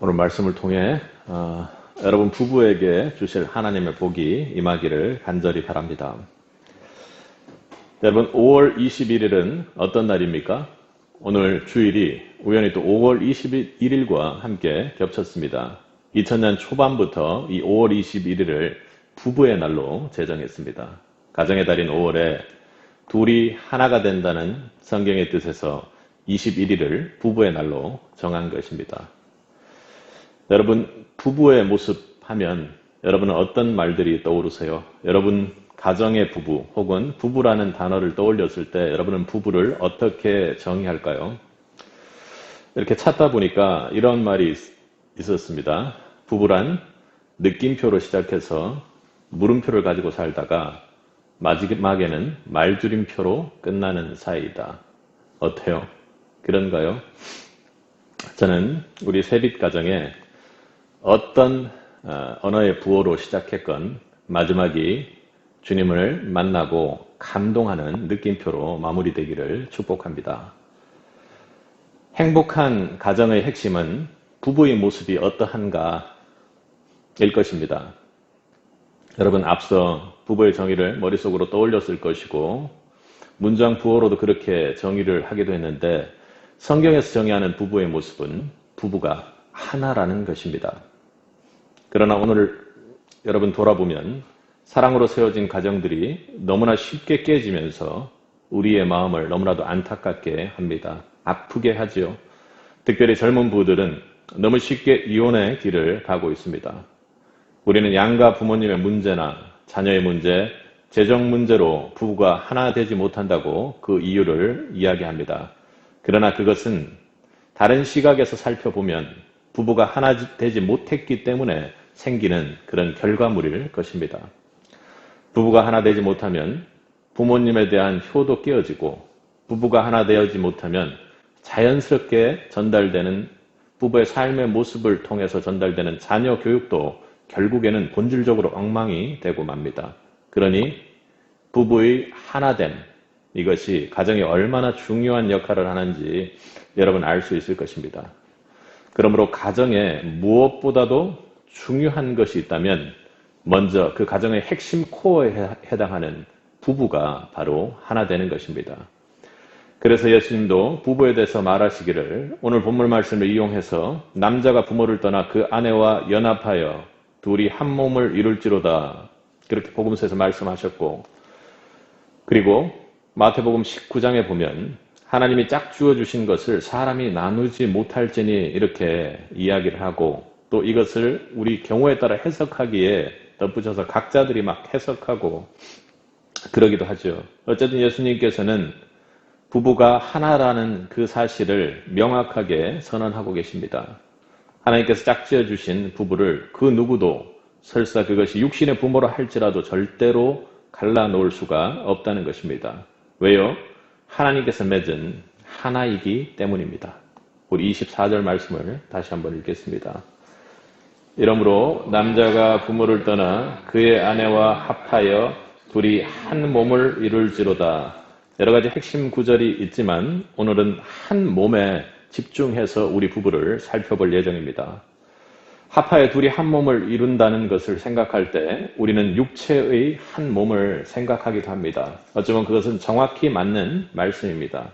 오늘 말씀을 통해 여러분 부부에게 주실 하나님의 복이 임하기를 간절히 바랍니다. 여러분 5월 21일은 어떤 날입니까? 오늘 주일이 우연히 또 5월 21일과 함께 겹쳤습니다. 2000년 초반부터 이 5월 21일을 부부의 날로 제정했습니다. 가정의 달인 5월에 둘이 하나가 된다는 성경의 뜻에서 21일을 부부의 날로 정한 것입니다. 여러분 부부의 모습 하면 여러분은 어떤 말들이 떠오르세요? 여러분 가정의 부부 혹은 부부라는 단어를 떠올렸을 때 여러분은 부부를 어떻게 정의할까요? 이렇게 찾다 보니까 이런 말이 있었습니다. 부부란 느낌표로 시작해서 물음표를 가지고 살다가 마지막에는 말줄임표로 끝나는 사이이다. 어때요? 그런가요? 저는 우리 세빛 가정에 어떤 언어의 부호로 시작했건 마지막이 주님을 만나고 감동하는 느낌표로 마무리되기를 축복합니다. 행복한 가정의 핵심은 부부의 모습이 어떠한가일 것입니다. 여러분 앞서 부부의 정의를 머릿속으로 떠올렸을 것이고 문장 부호로도 그렇게 정의를 하기도 했는데 성경에서 정의하는 부부의 모습은 부부가 하나라는 것입니다. 그러나 오늘 여러분 돌아보면 사랑으로 세워진 가정들이 너무나 쉽게 깨지면서 우리의 마음을 너무나도 안타깝게 합니다. 아프게 하지요. 특별히 젊은 부부들은 너무 쉽게 이혼의 길을 가고 있습니다. 우리는 양가 부모님의 문제나 자녀의 문제, 재정 문제로 부부가 하나 되지 못한다고 그 이유를 이야기합니다. 그러나 그것은 다른 시각에서 살펴보면 부부가 하나 되지 못했기 때문에 생기는 그런 결과물일 것입니다. 부부가 하나 되지 못하면 부모님에 대한 효도 깨어지고 부부가 하나 되지 못하면 자연스럽게 전달되는 부부의 삶의 모습을 통해서 전달되는 자녀 교육도 결국에는 본질적으로 엉망이 되고 맙니다. 그러니 부부의 하나됨, 이것이 가정에 얼마나 중요한 역할을 하는지 여러분 알 수 있을 것입니다. 그러므로 가정에 무엇보다도 중요한 것이 있다면 먼저 그 가정의 핵심 코어에 해당하는 부부가 바로 하나 되는 것입니다. 그래서 예수님도 부부에 대해서 말하시기를 오늘 본문 말씀을 이용해서 남자가 부모를 떠나 그 아내와 연합하여 둘이 한 몸을 이룰지로다 그렇게 복음서에서 말씀하셨고 그리고 마태복음 19장에 보면 하나님이 짝 주어주신 것을 사람이 나누지 못할지니 이렇게 이야기를 하고 또 이것을 우리 경우에 따라 해석하기에 덧붙여서 각자들이 막 해석하고 그러기도 하죠. 어쨌든 예수님께서는 부부가 하나라는 그 사실을 명확하게 선언하고 계십니다. 하나님께서 짝지어 주신 부부를 그 누구도 설사 그것이 육신의 부모라 할지라도 절대로 갈라놓을 수가 없다는 것입니다. 왜요? 하나님께서 맺은 하나이기 때문입니다. 우리 24절 말씀을 다시 한번 읽겠습니다. 이러므로 남자가 부모를 떠나 그의 아내와 합하여 둘이 한 몸을 이룰지로다. 여러 가지 핵심 구절이 있지만 오늘은 한 몸에 집중해서 우리 부부를 살펴볼 예정입니다. 합하여 둘이 한 몸을 이룬다는 것을 생각할 때 우리는 육체의 한 몸을 생각하기도 합니다. 어쩌면 그것은 정확히 맞는 말씀입니다.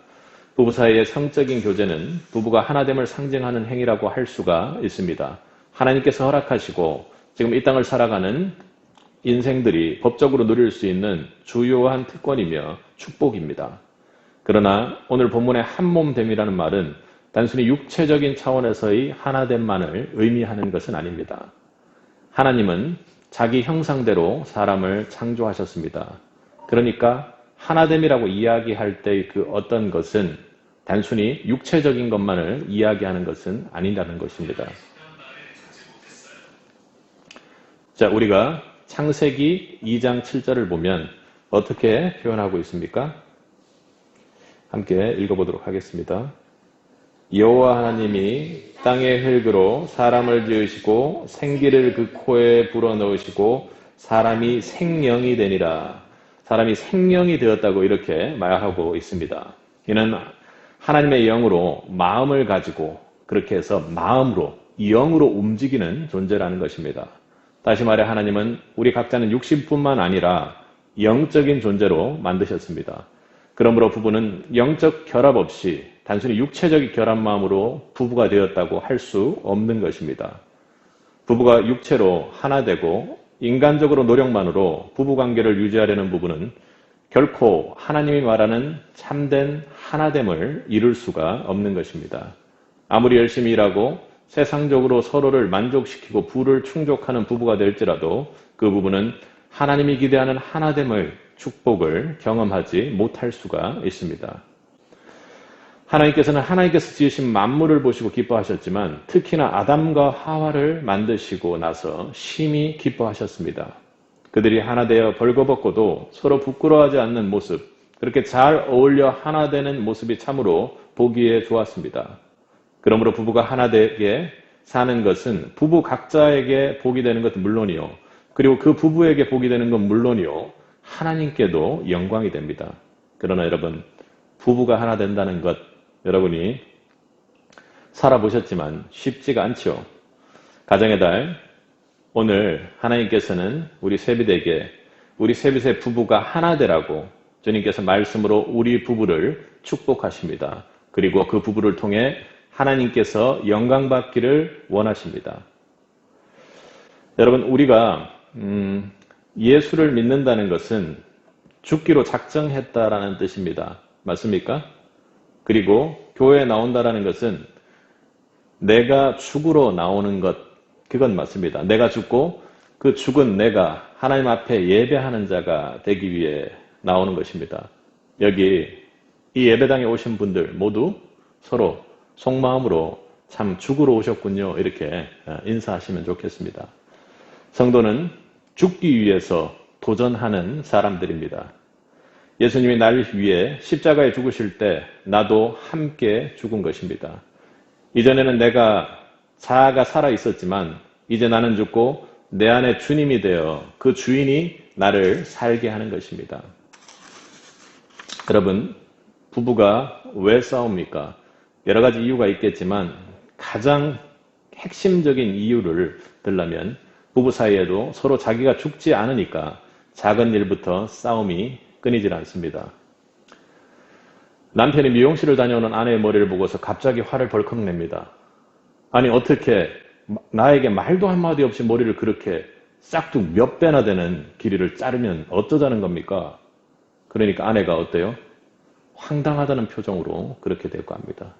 부부 사이의 성적인 교제는 부부가 하나됨을 상징하는 행위라고 할 수가 있습니다. 하나님께서 허락하시고 지금 이 땅을 살아가는 인생들이 법적으로 누릴 수 있는 주요한 특권이며 축복입니다. 그러나 오늘 본문의 한몸됨이라는 말은 단순히 육체적인 차원에서의 하나됨만을 의미하는 것은 아닙니다. 하나님은 자기 형상대로 사람을 창조하셨습니다. 그러니까 하나됨이라고 이야기할 때 그 어떤 것은 단순히 육체적인 것만을 이야기하는 것은 아니라는 것입니다. 자, 우리가 창세기 2장 7절을 보면 어떻게 표현하고 있습니까? 함께 읽어보도록 하겠습니다. 여호와 하나님이 땅의 흙으로 사람을 지으시고 생기를 그 코에 불어넣으시고 사람이 생명이 되니라. 사람이 생명이 되었다고 이렇게 말하고 있습니다. 이는 하나님의 영으로 마음을 가지고 그렇게 해서 마음으로 영으로 움직이는 존재라는 것입니다. 다시 말해 하나님은 우리 각자는 육신뿐만 아니라 영적인 존재로 만드셨습니다. 그러므로 부부는 영적 결합 없이 단순히 육체적인 결합만으로 부부가 되었다고 할 수 없는 것입니다. 부부가 육체로 하나 되고 인간적으로 노력만으로 부부관계를 유지하려는 부부는 결코 하나님이 말하는 참된 하나됨을 이룰 수가 없는 것입니다. 아무리 열심히 일하고 세상적으로 서로를 만족시키고 부를 충족하는 부부가 될지라도 그 부부는 하나님이 기대하는 하나됨을 축복을 경험하지 못할 수가 있습니다. 하나님께서는 하나님께서 지으신 만물을 보시고 기뻐하셨지만 특히나 아담과 하와를 만드시고 나서 심히 기뻐하셨습니다. 그들이 하나 되어 벌거벗고도 서로 부끄러워하지 않는 모습, 그렇게 잘 어울려 하나 되는 모습이 참으로 보기에 좋았습니다. 그러므로 부부가 하나 되게 사는 것은 부부 각자에게 복이 되는 것은 물론이요. 그리고 그 부부에게 복이 되는 건 물론이요. 하나님께도 영광이 됩니다. 그러나 여러분, 부부가 하나 된다는 것, 여러분이 살아보셨지만 쉽지가 않죠. 가정의 달, 오늘 하나님께서는 우리 세비대에게 우리 세비세 부부가 하나 되라고 주님께서 말씀으로 우리 부부를 축복하십니다. 그리고 그 부부를 통해 하나님께서 영광 받기를 원하십니다. 여러분, 우리가 예수를 믿는다는 것은 죽기로 작정했다라는 뜻입니다. 맞습니까? 그리고 교회에 나온다라는 것은 내가 죽으러 나오는 것, 그건 맞습니다. 내가 죽고 그 죽은 내가 하나님 앞에 예배하는 자가 되기 위해 나오는 것입니다. 여기 이 예배당에 오신 분들 모두 서로 속마음으로 참 죽으러 오셨군요. 이렇게 인사하시면 좋겠습니다. 성도는 죽기 위해서 도전하는 사람들입니다. 예수님이 나를 위해 십자가에 죽으실 때 나도 함께 죽은 것입니다. 이전에는 내가 자아가 살아 있었지만 이제 나는 죽고 내 안에 주님이 되어 그 주인이 나를 살게 하는 것입니다. 여러분, 부부가 왜 싸웁니까? 여러 가지 이유가 있겠지만 가장 핵심적인 이유를 들려면 부부 사이에도 서로 자기가 죽지 않으니까 작은 일부터 싸움이 끊이질 않습니다. 남편이 미용실을 다녀오는 아내의 머리를 보고서 갑자기 화를 벌컥 냅니다. 아니, 어떻게 나에게 말도 한마디 없이 머리를 그렇게 싹둑 몇 배나 되는 길이를 자르면 어쩌자는 겁니까? 그러니까 아내가 어때요? 황당하다는 표정으로 그렇게 대꾸합니다.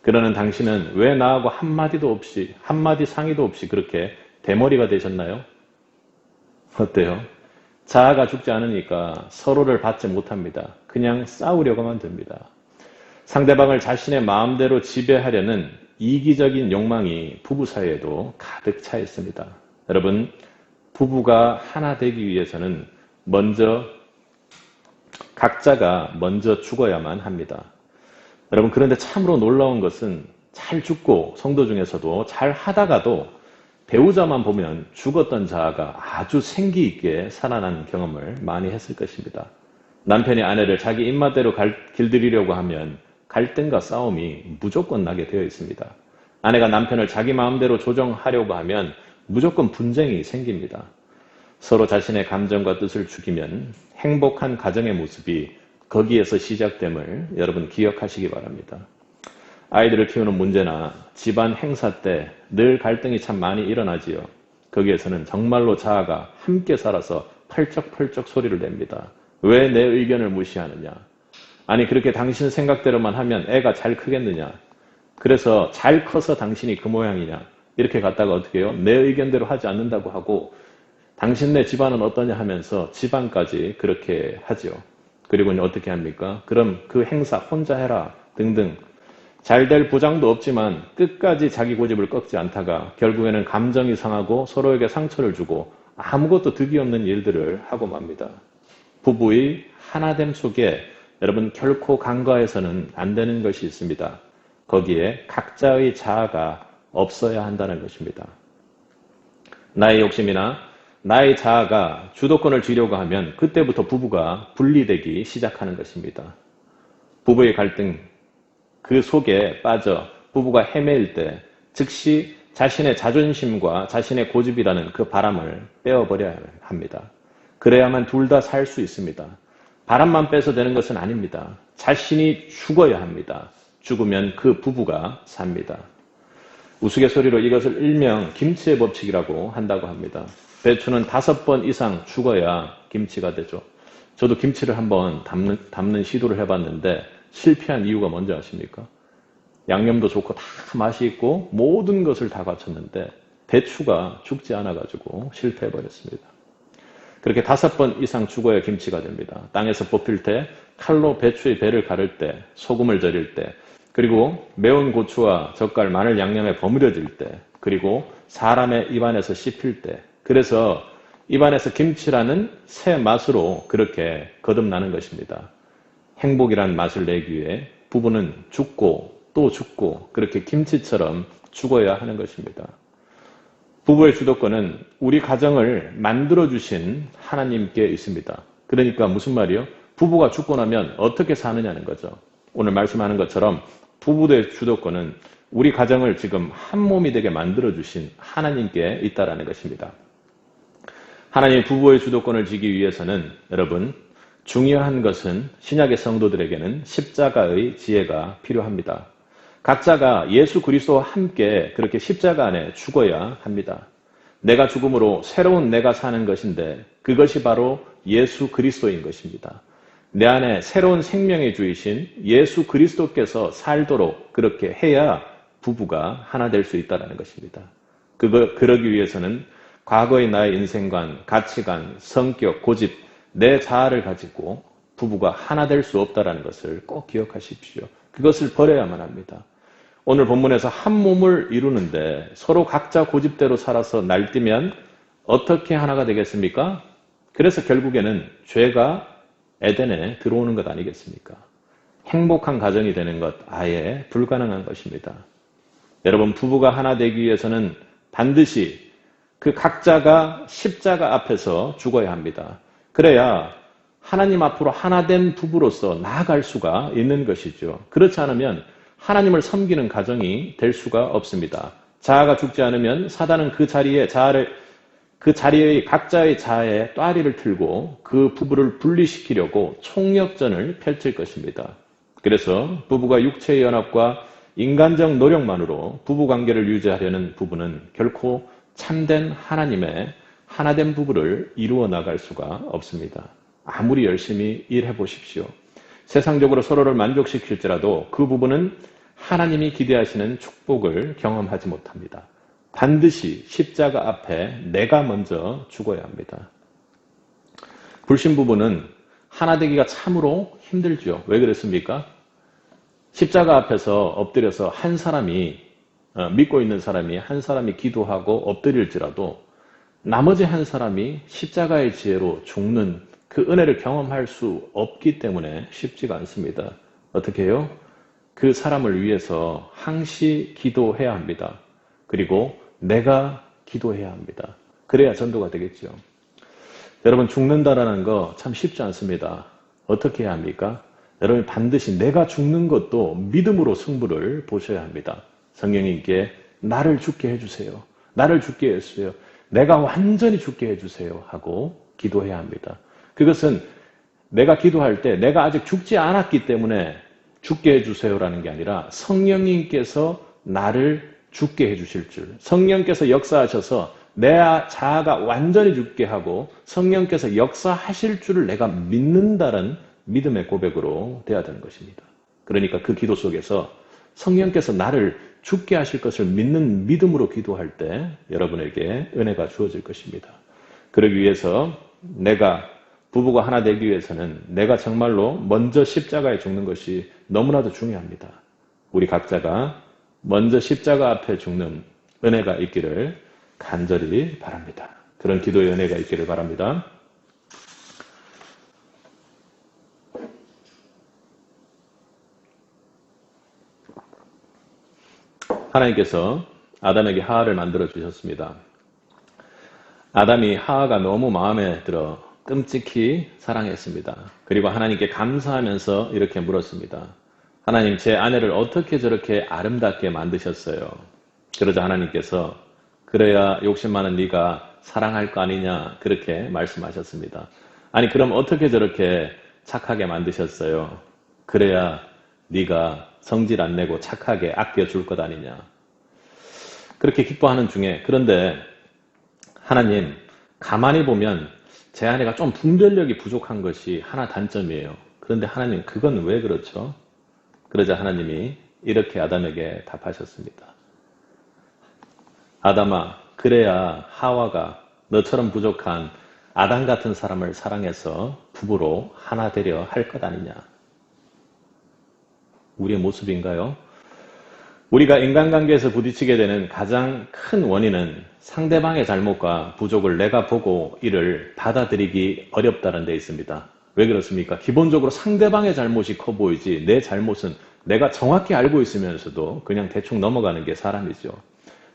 그러는 당신은 왜 나하고 한마디도 없이, 한마디 상의도 없이 그렇게 대머리가 되셨나요? 어때요? 자아가 죽지 않으니까 서로를 받지 못합니다. 그냥 싸우려고만 됩니다. 상대방을 자신의 마음대로 지배하려는 이기적인 욕망이 부부 사이에도 가득 차 있습니다. 여러분, 부부가 하나 되기 위해서는 각자가 먼저 죽어야만 합니다. 여러분, 그런데 참으로 놀라운 것은 잘 죽고 성도 중에서도 잘 하다가도 배우자만 보면 죽었던 자아가 아주 생기 있게 살아나는 경험을 많이 했을 것입니다. 남편이 아내를 자기 입맛대로 길들이려고 하면 갈등과 싸움이 무조건 나게 되어 있습니다. 아내가 남편을 자기 마음대로 조정하려고 하면 무조건 분쟁이 생깁니다. 서로 자신의 감정과 뜻을 죽이면 행복한 가정의 모습이 거기에서 시작됨을 여러분 기억하시기 바랍니다. 아이들을 키우는 문제나 집안 행사 때 늘 갈등이 참 많이 일어나지요. 거기에서는 정말로 자아가 함께 살아서 펄쩍펄쩍 소리를 냅니다. 왜 내 의견을 무시하느냐? 아니, 그렇게 당신 생각대로만 하면 애가 잘 크겠느냐? 그래서 잘 커서 당신이 그 모양이냐? 이렇게 갔다가 어떻게 해요? 내 의견대로 하지 않는다고 하고 당신네 집안은 어떠냐 하면서 집안까지 그렇게 하죠. 그리고 어떻게 합니까? 그럼 그 행사 혼자 해라 등등. 잘 될 보장도 없지만 끝까지 자기 고집을 꺾지 않다가 결국에는 감정이 상하고 서로에게 상처를 주고 아무것도 득이 없는 일들을 하고 맙니다. 부부의 하나됨 속에 여러분 결코 간과해서는 안 되는 것이 있습니다. 거기에 각자의 자아가 없어야 한다는 것입니다. 나의 욕심이나 나의 자아가 주도권을 쥐려고 하면 그때부터 부부가 분리되기 시작하는 것입니다. 부부의 갈등, 그 속에 빠져 부부가 헤매일 때 즉시 자신의 자존심과 자신의 고집이라는 그 바람을 빼어버려야 합니다. 그래야만 둘 다 살 수 있습니다. 바람만 빼서 되는 것은 아닙니다. 자신이 죽어야 합니다. 죽으면 그 부부가 삽니다. 우스갯소리로 이것을 일명 김치의 법칙이라고 한다고 합니다. 배추는 5번 이상 죽어야 김치가 되죠. 저도 김치를 한번 담는 시도를 해봤는데 실패한 이유가 뭔지 아십니까? 양념도 좋고 다 맛이 있고 모든 것을 다 갖췄는데 배추가 죽지 않아가지고 실패해버렸습니다. 그렇게 5번 이상 죽어야 김치가 됩니다. 땅에서 뽑힐 때, 칼로 배추의 배를 가를 때, 소금을 절일 때, 그리고 매운 고추와 젓갈, 마늘, 양념에 버무려질 때, 그리고 사람의 입안에서 씹힐 때, 그래서 입안에서 김치라는 새 맛으로 그렇게 거듭나는 것입니다. 행복이란 맛을 내기 위해 부부는 죽고 또 죽고 그렇게 김치처럼 죽어야 하는 것입니다. 부부의 주도권은 우리 가정을 만들어주신 하나님께 있습니다. 그러니까 무슨 말이요? 부부가 죽고 나면 어떻게 사느냐는 거죠. 오늘 말씀하는 것처럼 부부의 주도권은 우리 가정을 지금 한 몸이 되게 만들어주신 하나님께 있다라는 것입니다. 하나님 부부의 주도권을 지기 위해서는 여러분 중요한 것은 신약의 성도들에게는 십자가의 지혜가 필요합니다. 각자가 예수 그리스도와 함께 그렇게 십자가 안에 죽어야 합니다. 내가 죽음으로 새로운 내가 사는 것인데 그것이 바로 예수 그리스도인 것입니다. 내 안에 새로운 생명의 주이신 예수 그리스도께서 살도록 그렇게 해야 부부가 하나 될 수 있다는 것입니다. 그러기 위해서는 과거의 나의 인생관, 가치관, 성격, 고집, 내 자아를 가지고 부부가 하나 될 수 없다는 것을 꼭 기억하십시오. 그것을 버려야만 합니다. 오늘 본문에서 한 몸을 이루는데 서로 각자 고집대로 살아서 날뛰면 어떻게 하나가 되겠습니까? 그래서 결국에는 죄가 에덴에 들어오는 것 아니겠습니까? 행복한 가정이 되는 것 아예 불가능한 것입니다. 여러분 부부가 하나 되기 위해서는 반드시 그 각자가 십자가 앞에서 죽어야 합니다. 그래야 하나님 앞으로 하나 된 부부로서 나아갈 수가 있는 것이죠. 그렇지 않으면 하나님을 섬기는 가정이 될 수가 없습니다. 자아가 죽지 않으면 사단은 그 자리에 각자의 자아에 또아리를 틀고 그 부부를 분리시키려고 총력전을 펼칠 것입니다. 그래서 부부가 육체의 연합과 인간적 노력만으로 부부관계를 유지하려는 부부는 결코 참된 하나님의 하나된 부부를 이루어 나갈 수가 없습니다. 아무리 열심히 일해 보십시오. 세상적으로 서로를 만족시킬지라도 그 부부는 하나님이 기대하시는 축복을 경험하지 못합니다. 반드시 십자가 앞에 내가 먼저 죽어야 합니다. 불신부부는 하나 되기가 참으로 힘들죠. 왜 그랬습니까? 십자가 앞에서 엎드려서 한 사람이 믿고 있는 사람이 한 사람이 기도하고 엎드릴지라도 나머지 한 사람이 십자가의 지혜로 죽는 그 은혜를 경험할 수 없기 때문에 쉽지가 않습니다. 어떻게 해요? 그 사람을 위해서 항시 기도해야 합니다. 그리고 내가 기도해야 합니다. 그래야 전도가 되겠죠. 여러분 죽는다라는 거 참 쉽지 않습니다. 어떻게 해야 합니까? 여러분 반드시 내가 죽는 것도 믿음으로 승부를 보셔야 합니다. 성령님께 나를 죽게 해주세요. 나를 죽게 해주세요. 내가 완전히 죽게 해주세요 하고 기도해야 합니다. 그것은 내가 기도할 때 내가 아직 죽지 않았기 때문에 죽게 해주세요라는 게 아니라 성령님께서 나를 죽게 해주실 줄, 성령께서 역사하셔서 내 자아가 완전히 죽게 하고 성령께서 역사하실 줄을 내가 믿는다는 믿음의 고백으로 돼야 되는 것입니다. 그러니까 그 기도 속에서 성령께서 나를 죽게 하실 것을 믿는 믿음으로 기도할 때 여러분에게 은혜가 주어질 것입니다. 그러기 위해서 부부가 하나 되기 위해서는 내가 정말로 먼저 십자가에 죽는 것이 너무나도 중요합니다. 우리 각자가 먼저 십자가 앞에 죽는 은혜가 있기를 간절히 바랍니다. 그런 기도의 은혜가 있기를 바랍니다. 하나님께서 아담에게 하하를 만들어 주셨습니다. 아담이 하하가 너무 마음에 들어 끔찍히 사랑했습니다. 그리고 하나님께 감사하면서 이렇게 물었습니다. 하나님, 제 아내를 어떻게 저렇게 아름답게 만드셨어요? 그러자 하나님께서 그래야 욕심 많은 네가 사랑할 거 아니냐 그렇게 말씀하셨습니다. 아니 그럼 어떻게 저렇게 착하게 만드셨어요? 그래야 네가 성질 안 내고 착하게 아껴줄 것 아니냐. 그렇게 기뻐하는 중에 그런데 하나님 가만히 보면 제 아내가 좀 분별력이 부족한 것이 하나 단점이에요. 그런데 하나님 그건 왜 그렇죠? 그러자 하나님이 이렇게 아담에게 답하셨습니다. 아담아, 그래야 하와가 너처럼 부족한 아담 같은 사람을 사랑해서 부부로 하나 되려 할 것 아니냐. 우리의 모습인가요? 우리가 인간관계에서 부딪히게 되는 가장 큰 원인은 상대방의 잘못과 부족을 내가 보고 이를 받아들이기 어렵다는 데 있습니다. 왜 그렇습니까? 기본적으로 상대방의 잘못이 커 보이지 내 잘못은 내가 정확히 알고 있으면서도 그냥 대충 넘어가는 게 사람이죠.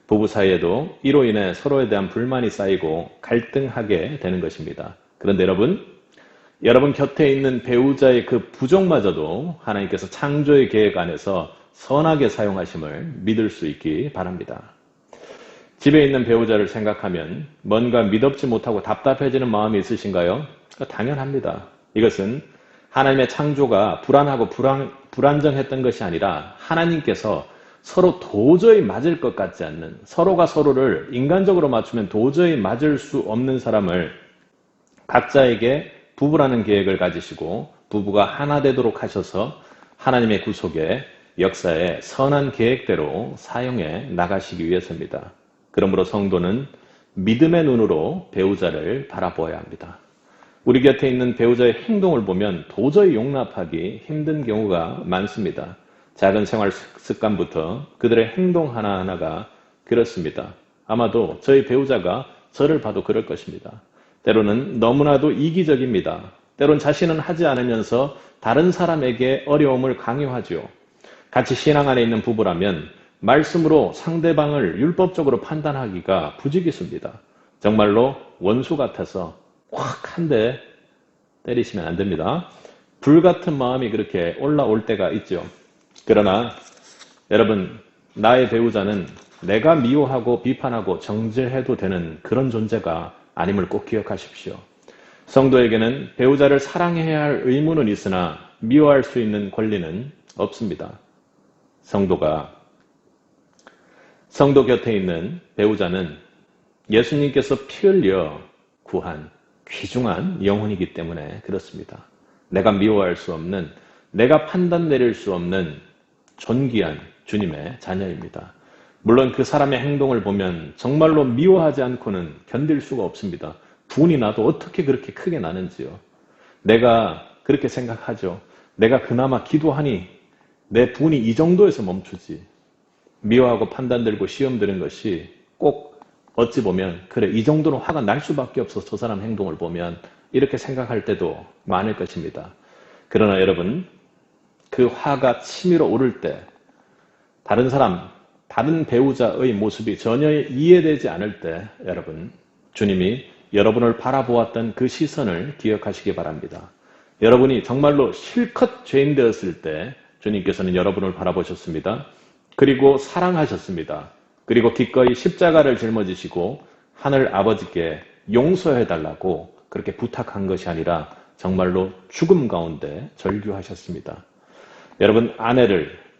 부부 사이에도 이로 인해 서로에 대한 불만이 쌓이고 갈등하게 되는 것입니다. 그런데 여러분 곁에 있는 배우자의 그 부족마저도 하나님께서 창조의 계획 안에서 선하게 사용하심을 믿을 수 있기 바랍니다. 집에 있는 배우자를 생각하면 뭔가 믿업지 못하고 답답해지는 마음이 있으신가요? 당연합니다. 이것은 하나님의 창조가 불안하고 불안정했던 것이 아니라 하나님께서 서로 도저히 맞을 것 같지 않는, 서로가 서로를 인간적으로 맞추면 도저히 맞을 수 없는 사람을 각자에게 부부라는 계획을 가지시고 부부가 하나 되도록 하셔서 하나님의 구속의 역사에 선한 계획대로 사용해 나가시기 위해서입니다. 그러므로 성도는 믿음의 눈으로 배우자를 바라보아야 합니다. 우리 곁에 있는 배우자의 행동을 보면 도저히 용납하기 힘든 경우가 많습니다. 작은 생활 습관부터 그들의 행동 하나하나가 그렇습니다. 아마도 저희 배우자가 저를 봐도 그럴 것입니다. 때로는 너무나도 이기적입니다. 때론 자신은 하지 않으면서 다른 사람에게 어려움을 강요하죠. 같이 신앙 안에 있는 부부라면 말씀으로 상대방을 율법적으로 판단하기가 부지기수입니다. 정말로 원수 같아서 확 한 대 때리시면 안 됩니다. 불같은 마음이 그렇게 올라올 때가 있죠. 그러나 여러분, 나의 배우자는 내가 미워하고 비판하고 정죄해도 되는 그런 존재가 아님을 꼭 기억하십시오. 성도에게는 배우자를 사랑해야 할 의무는 있으나 미워할 수 있는 권리는 없습니다. 성도 곁에 있는 배우자는 예수님께서 피 흘려 구한 귀중한 영혼이기 때문에 그렇습니다. 내가 미워할 수 없는, 내가 판단 내릴 수 없는 존귀한 주님의 자녀입니다. 물론 그 사람의 행동을 보면 정말로 미워하지 않고는 견딜 수가 없습니다. 분이 나도 어떻게 그렇게 크게 나는지요. 내가 그렇게 생각하죠. 내가 그나마 기도하니 내 분이 이 정도에서 멈추지. 미워하고 판단 들고 시험 드는 것이 꼭 어찌 보면 그래 이 정도는 화가 날 수밖에 없어 저 사람 행동을 보면 이렇게 생각할 때도 많을 것입니다. 그러나 여러분 그 화가 치밀어 오를 때 다른 배우자의 모습이 전혀 이해되지 않을 때 여러분 주님이 여러분을 바라보았던 그 시선을 기억하시기 바랍니다. 여러분이 정말로 실컷 죄인 되었을 때 주님께서는 여러분을 바라보셨습니다. 그리고 사랑하셨습니다. 그리고 기꺼이 십자가를 짊어지시고 하늘 아버지께 용서해달라고 그렇게 부탁한 것이 아니라 정말로 죽음 가운데 절규하셨습니다. 여러분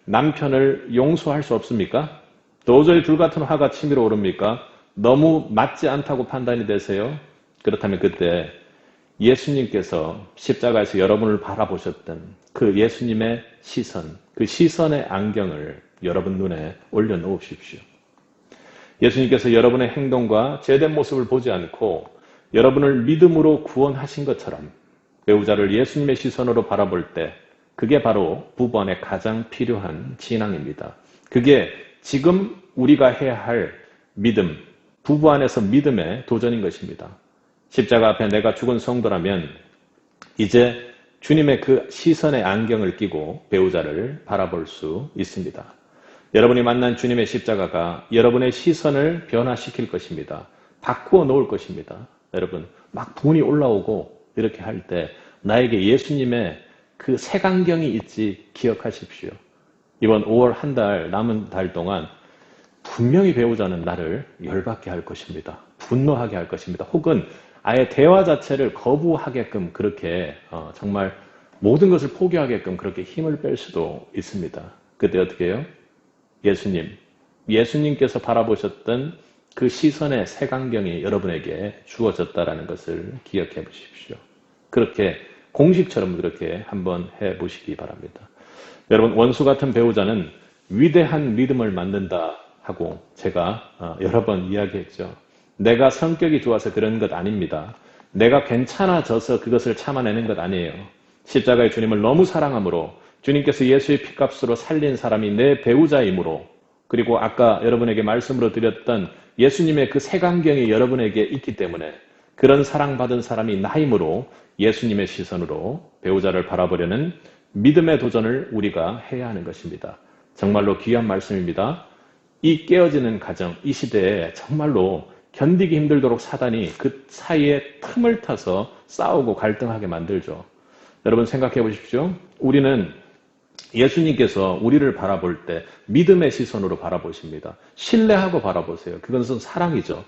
남편을 용서할 수 없습니까? 도저히 불같은 화가 치밀어 오릅니까? 너무 맞지 않다고 판단이 되세요? 그렇다면 그때 예수님께서 십자가에서 여러분을 바라보셨던 그 예수님의 시선, 그 시선의 안경을 여러분 눈에 올려놓으십시오. 예수님께서 여러분의 행동과 죄된 모습을 보지 않고 여러분을 믿음으로 구원하신 것처럼 배우자를 예수님의 시선으로 바라볼 때 그게 바로 부부 안에 가장 필요한 신앙입니다. 그게 지금 우리가 해야 할 믿음, 부부 안에서 믿음의 도전인 것입니다. 십자가 앞에 내가 죽은 성도라면 이제 주님의 그 시선의 안경을 끼고 배우자를 바라볼 수 있습니다. 여러분이 만난 주님의 십자가가 여러분의 시선을 변화시킬 것입니다. 바꾸어 놓을 것입니다. 여러분 막 분이 올라오고 이렇게 할 때 나에게 예수님의 그 색안경이 있지 기억하십시오. 이번 5월 한 달 남은 달 동안 분명히 배우자는 나를 열받게 할 것입니다. 분노하게 할 것입니다. 혹은 아예 대화 자체를 거부하게끔 그렇게 정말 모든 것을 포기하게끔 그렇게 힘을 뺄 수도 있습니다. 그때 어떻게 해요? 예수님께서 바라보셨던 그 시선의 색안경이 여러분에게 주어졌다라는 것을 기억해 보십시오. 그렇게 공식처럼 그렇게 한번 해 보시기 바랍니다. 여러분, 원수 같은 배우자는 위대한 믿음을 만든다 하고 제가 여러 번 이야기했죠. 내가 성격이 좋아서 그런 것 아닙니다. 내가 괜찮아져서 그것을 참아내는 것 아니에요. 십자가의 주님을 너무 사랑함으로 주님께서 예수의 피값으로 살린 사람이 내 배우자이므로, 그리고 아까 여러분에게 말씀으로 드렸던 예수님의 그 색안경이 여러분에게 있기 때문에 그런 사랑받은 사람이 나이므로 예수님의 시선으로 배우자를 바라보려는 믿음의 도전을 우리가 해야 하는 것입니다. 정말로 귀한 말씀입니다. 이 깨어지는 가정, 이 시대에 정말로 견디기 힘들도록 사단이 그 사이에 틈을 타서 싸우고 갈등하게 만들죠. 여러분 생각해 보십시오. 우리는 예수님께서 우리를 바라볼 때 믿음의 시선으로 바라보십니다. 신뢰하고 바라보세요. 그것은 사랑이죠.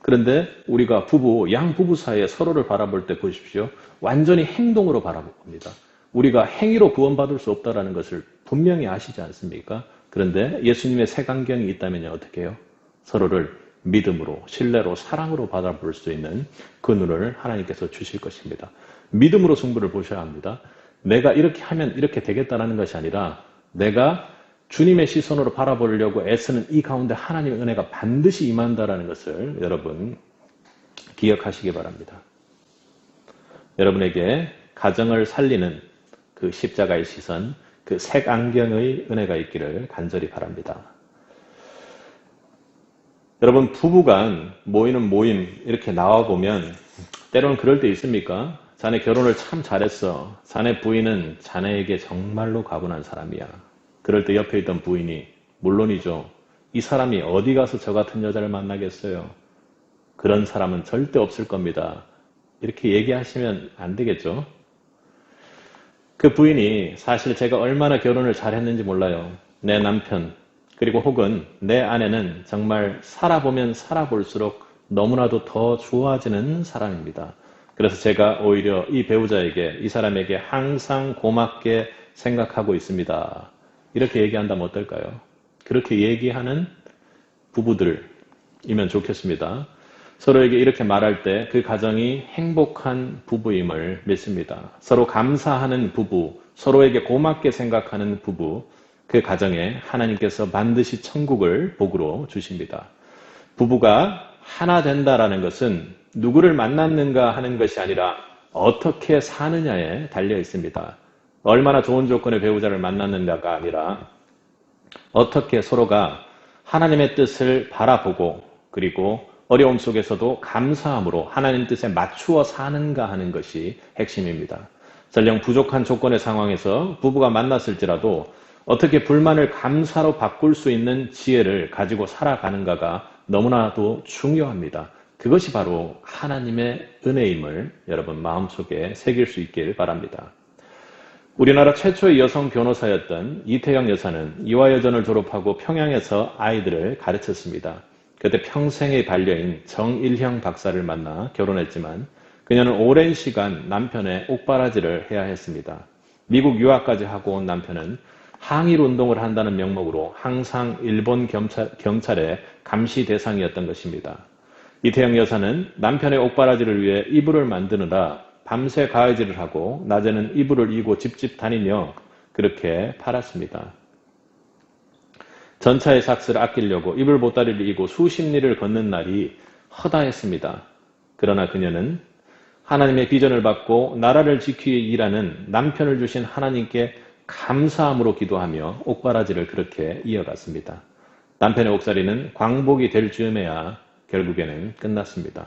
그런데 우리가 양 부부 사이에 서로를 바라볼 때 보십시오. 완전히 행동으로 바라봅니다. 우리가 행위로 구원받을 수 없다는 것을 분명히 아시지 않습니까? 그런데 예수님의 색안경이 있다면 어떻게 해요? 서로를 믿음으로, 신뢰로, 사랑으로 바라볼 수 있는 그 눈을 하나님께서 주실 것입니다. 믿음으로 승부를 보셔야 합니다. 내가 이렇게 하면 이렇게 되겠다는 것이 아니라 내가 주님의 시선으로 바라보려고 애쓰는 이 가운데 하나님의 은혜가 반드시 임한다는 것을 여러분 기억하시기 바랍니다. 여러분에게 가정을 살리는 그 십자가의 시선, 그 색안경의 은혜가 있기를 간절히 바랍니다. 여러분, 부부간 모이는 모임 이렇게 나와보면 때로는 그럴 때 있습니까? 자네 결혼을 참 잘했어. 자네 부인은 자네에게 정말로 가분한 사람이야. 그럴 때 옆에 있던 부인이 물론이죠. 이 사람이 어디 가서 저 같은 여자를 만나겠어요. 그런 사람은 절대 없을 겁니다. 이렇게 얘기하시면 안 되겠죠. 그 부인이 사실 제가 얼마나 결혼을 잘했는지 몰라요. 내 남편, 그리고 혹은 내 아내는 정말 살아보면 살아볼수록 너무나도 더 좋아지는 사람입니다. 그래서 제가 오히려 이 배우자에게, 이 사람에게 항상 고맙게 생각하고 있습니다. 이렇게 얘기한다면 어떨까요? 그렇게 얘기하는 부부들이면 좋겠습니다. 서로에게 이렇게 말할 때 그 가정이 행복한 부부임을 믿습니다. 서로 감사하는 부부, 서로에게 고맙게 생각하는 부부, 그 가정에 하나님께서 반드시 천국을 복으로 주십니다. 부부가 하나 된다라는 것은 누구를 만났는가 하는 것이 아니라 어떻게 사느냐에 달려 있습니다. 얼마나 좋은 조건의 배우자를 만났는가가 아니라 어떻게 서로가 하나님의 뜻을 바라보고 그리고 어려움 속에서도 감사함으로 하나님 뜻에 맞추어 사는가 하는 것이 핵심입니다. 설령 부족한 조건의 상황에서 부부가 만났을지라도 어떻게 불만을 감사로 바꿀 수 있는 지혜를 가지고 살아가는가가 너무나도 중요합니다. 그것이 바로 하나님의 은혜임을 여러분 마음속에 새길 수 있길 바랍니다. 우리나라 최초의 여성 변호사였던 이태영 여사는 이화여전을 졸업하고 평양에서 아이들을 가르쳤습니다. 그때 평생의 반려인 정일형 박사를 만나 결혼했지만 그녀는 오랜 시간 남편의 옥바라지를 해야 했습니다. 미국 유학까지 하고 온 남편은 항일운동을 한다는 명목으로 항상 일본 경찰의 감시 대상이었던 것입니다. 이태영 여사는 남편의 옥바라지를 위해 이불을 만드느라 밤새 가위질을 하고 낮에는 이불을 이고 집집 다니며 그렇게 팔았습니다. 전차의 삭스를 아끼려고 이불 보따리를 이고 수십 리를 걷는 날이 허다했습니다. 그러나 그녀는 하나님의 비전을 받고 나라를 지키기 위해 일하는 남편을 주신 하나님께 감사함으로 기도하며 옥바라지를 그렇게 이어갔습니다. 남편의 옥살이는 광복이 될 즈음에야 결국에는 끝났습니다.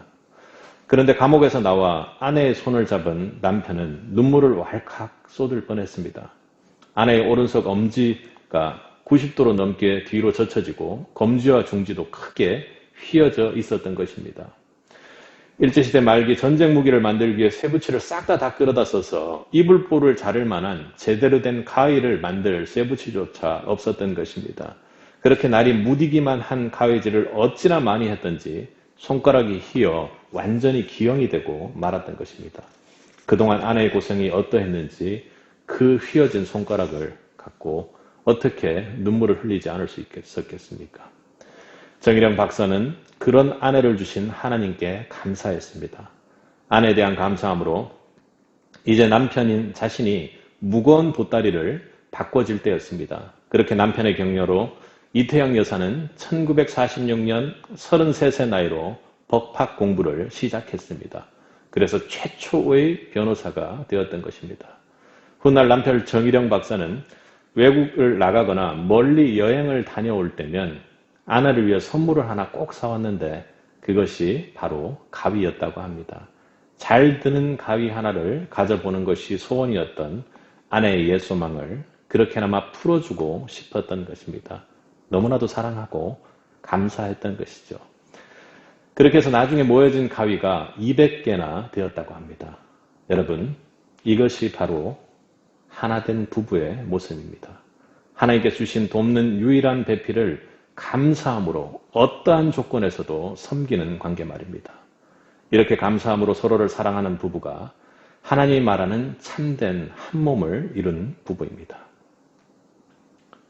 그런데 감옥에서 나와 아내의 손을 잡은 남편은 눈물을 왈칵 쏟을 뻔했습니다. 아내의 오른손 엄지가 90도로 넘게 뒤로 젖혀지고 검지와 중지도 크게 휘어져 있었던 것입니다. 일제시대 말기 전쟁 무기를 만들기 위해 쇠붙이를 싹 다 끌어다 써서 이불보를 자를 만한 제대로 된 가위를 만들 쇠붙이조차 없었던 것입니다. 그렇게 날이 무디기만 한 가위질을 어찌나 많이 했던지 손가락이 휘어 완전히 기형이 되고 말았던 것입니다. 그동안 아내의 고생이 어떠했는지 그 휘어진 손가락을 갖고 어떻게 눈물을 흘리지 않을 수 있었겠습니까? 정일영 박사는 그런 아내를 주신 하나님께 감사했습니다. 아내에 대한 감사함으로 이제 남편인 자신이 무거운 보따리를 바꿔질 때였습니다. 그렇게 남편의 격려로 이태영 여사는 1946년 33세 나이로 법학 공부를 시작했습니다. 그래서 최초의 변호사가 되었던 것입니다. 훗날 남편 정일영 박사는 외국을 나가거나 멀리 여행을 다녀올 때면 아내를 위해 선물을 하나 꼭 사왔는데 그것이 바로 가위였다고 합니다. 잘 드는 가위 하나를 가져보는 것이 소원이었던 아내의 옛 소망을 그렇게나마 풀어주고 싶었던 것입니다. 너무나도 사랑하고 감사했던 것이죠. 그렇게 해서 나중에 모여진 가위가 200개나 되었다고 합니다. 여러분, 이것이 바로 하나된 부부의 모습입니다. 하나님께 주신 돕는 유일한 배필을 감사함으로 어떠한 조건에서도 섬기는 관계 말입니다. 이렇게 감사함으로 서로를 사랑하는 부부가 하나님이 말하는 참된 한 몸을 이룬 부부입니다.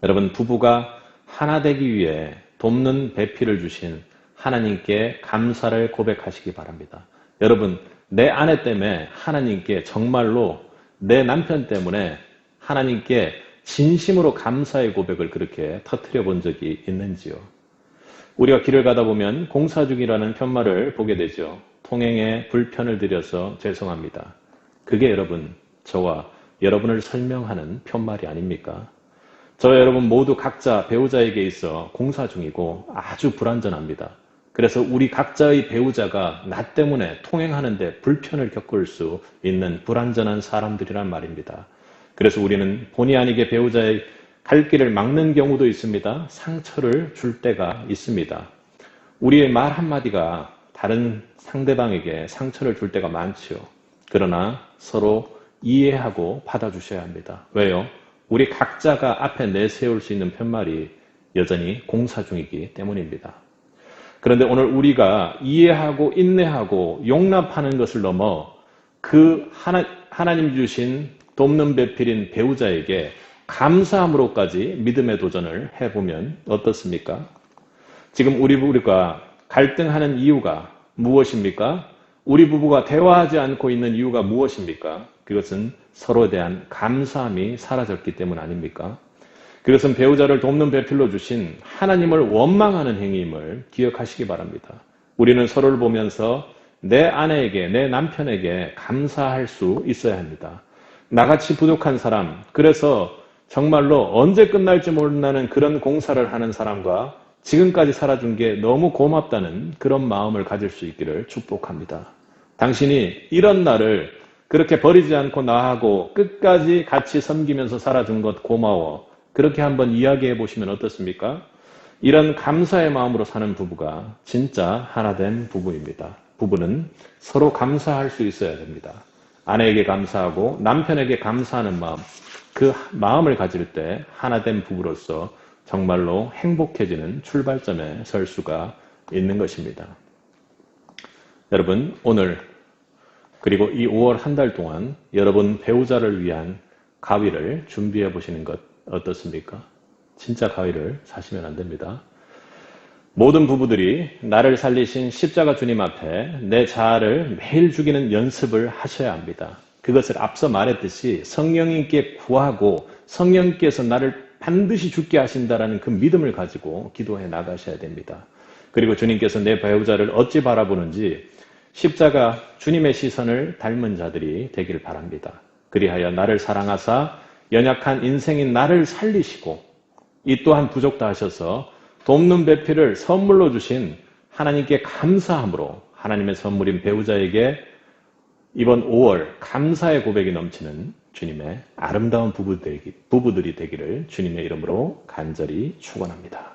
여러분, 부부가 하나 되기 위해 돕는 배필을 주신 하나님께 감사를 고백하시기 바랍니다. 여러분, 내 아내 때문에 하나님께 정말로 내 남편 때문에 하나님께 진심으로 감사의 고백을 그렇게 터뜨려 본 적이 있는지요? 우리가 길을 가다 보면 공사 중이라는 편말을 보게 되죠. 통행에 불편을 드려서 죄송합니다. 그게 여러분, 저와 여러분을 설명하는 편말이 아닙니까? 저와 여러분 모두 각자 배우자에게 있어 공사 중이고 아주 불안전합니다. 그래서 우리 각자의 배우자가 나 때문에 통행하는데 불편을 겪을 수 있는 불안전한 사람들이란 말입니다. 그래서 우리는 본의 아니게 배우자의 갈 길을 막는 경우도 있습니다. 상처를 줄 때가 있습니다. 우리의 말 한마디가 다른 상대방에게 상처를 줄 때가 많죠. 그러나 서로 이해하고 받아주셔야 합니다. 왜요? 우리 각자가 앞에 내세울 수 있는 편말이 여전히 공사 중이기 때문입니다. 그런데 오늘 우리가 이해하고 인내하고 용납하는 것을 넘어 그 하나님 주신 돕는 배필인 배우자에게 감사함으로까지 믿음의 도전을 해보면 어떻습니까? 지금 우리 부부가 갈등하는 이유가 무엇입니까? 우리 부부가 대화하지 않고 있는 이유가 무엇입니까? 그것은 서로에 대한 감사함이 사라졌기 때문 아닙니까? 그것은 배우자를 돕는 배필로 주신 하나님을 원망하는 행위임을 기억하시기 바랍니다. 우리는 서로를 보면서 내 아내에게, 내 남편에게 감사할 수 있어야 합니다. 나같이 부족한 사람, 그래서 정말로 언제 끝날지 모른다는 그런 공사를 하는 사람과 지금까지 살아준 게 너무 고맙다는 그런 마음을 가질 수 있기를 축복합니다. 당신이 이런 나를 그렇게 버리지 않고 나하고 끝까지 같이 섬기면서 살아준 것 고마워. 그렇게 한번 이야기해 보시면 어떻습니까? 이런 감사의 마음으로 사는 부부가 진짜 하나된 부부입니다. 부부는 서로 감사할 수 있어야 됩니다. 아내에게 감사하고 남편에게 감사하는 마음, 그 마음을 가질 때 하나된 부부로서 정말로 행복해지는 출발점에 설 수가 있는 것입니다. 여러분, 오늘 그리고 이 5월 한 달 동안 여러분 배우자를 위한 가위를 준비해 보시는 것 어떻습니까? 진짜 가위를 사시면 안 됩니다. 모든 부부들이 나를 살리신 십자가 주님 앞에 내 자아를 매일 죽이는 연습을 하셔야 합니다. 그것을 앞서 말했듯이 성령님께 구하고 성령께서 나를 반드시 죽게 하신다라는 그 믿음을 가지고 기도해 나가셔야 됩니다. 그리고 주님께서 내 배우자를 어찌 바라보는지 십자가 주님의 시선을 닮은 자들이 되길 바랍니다. 그리하여 나를 사랑하사 연약한 인생인 나를 살리시고 이 또한 부족다 하셔서 돕는 배필을 선물로 주신 하나님께 감사함으로 하나님의 선물인 배우자에게 이번 5월 감사의 고백이 넘치는 주님의 아름다운 부부들이 되기를 주님의 이름으로 간절히 축원합니다.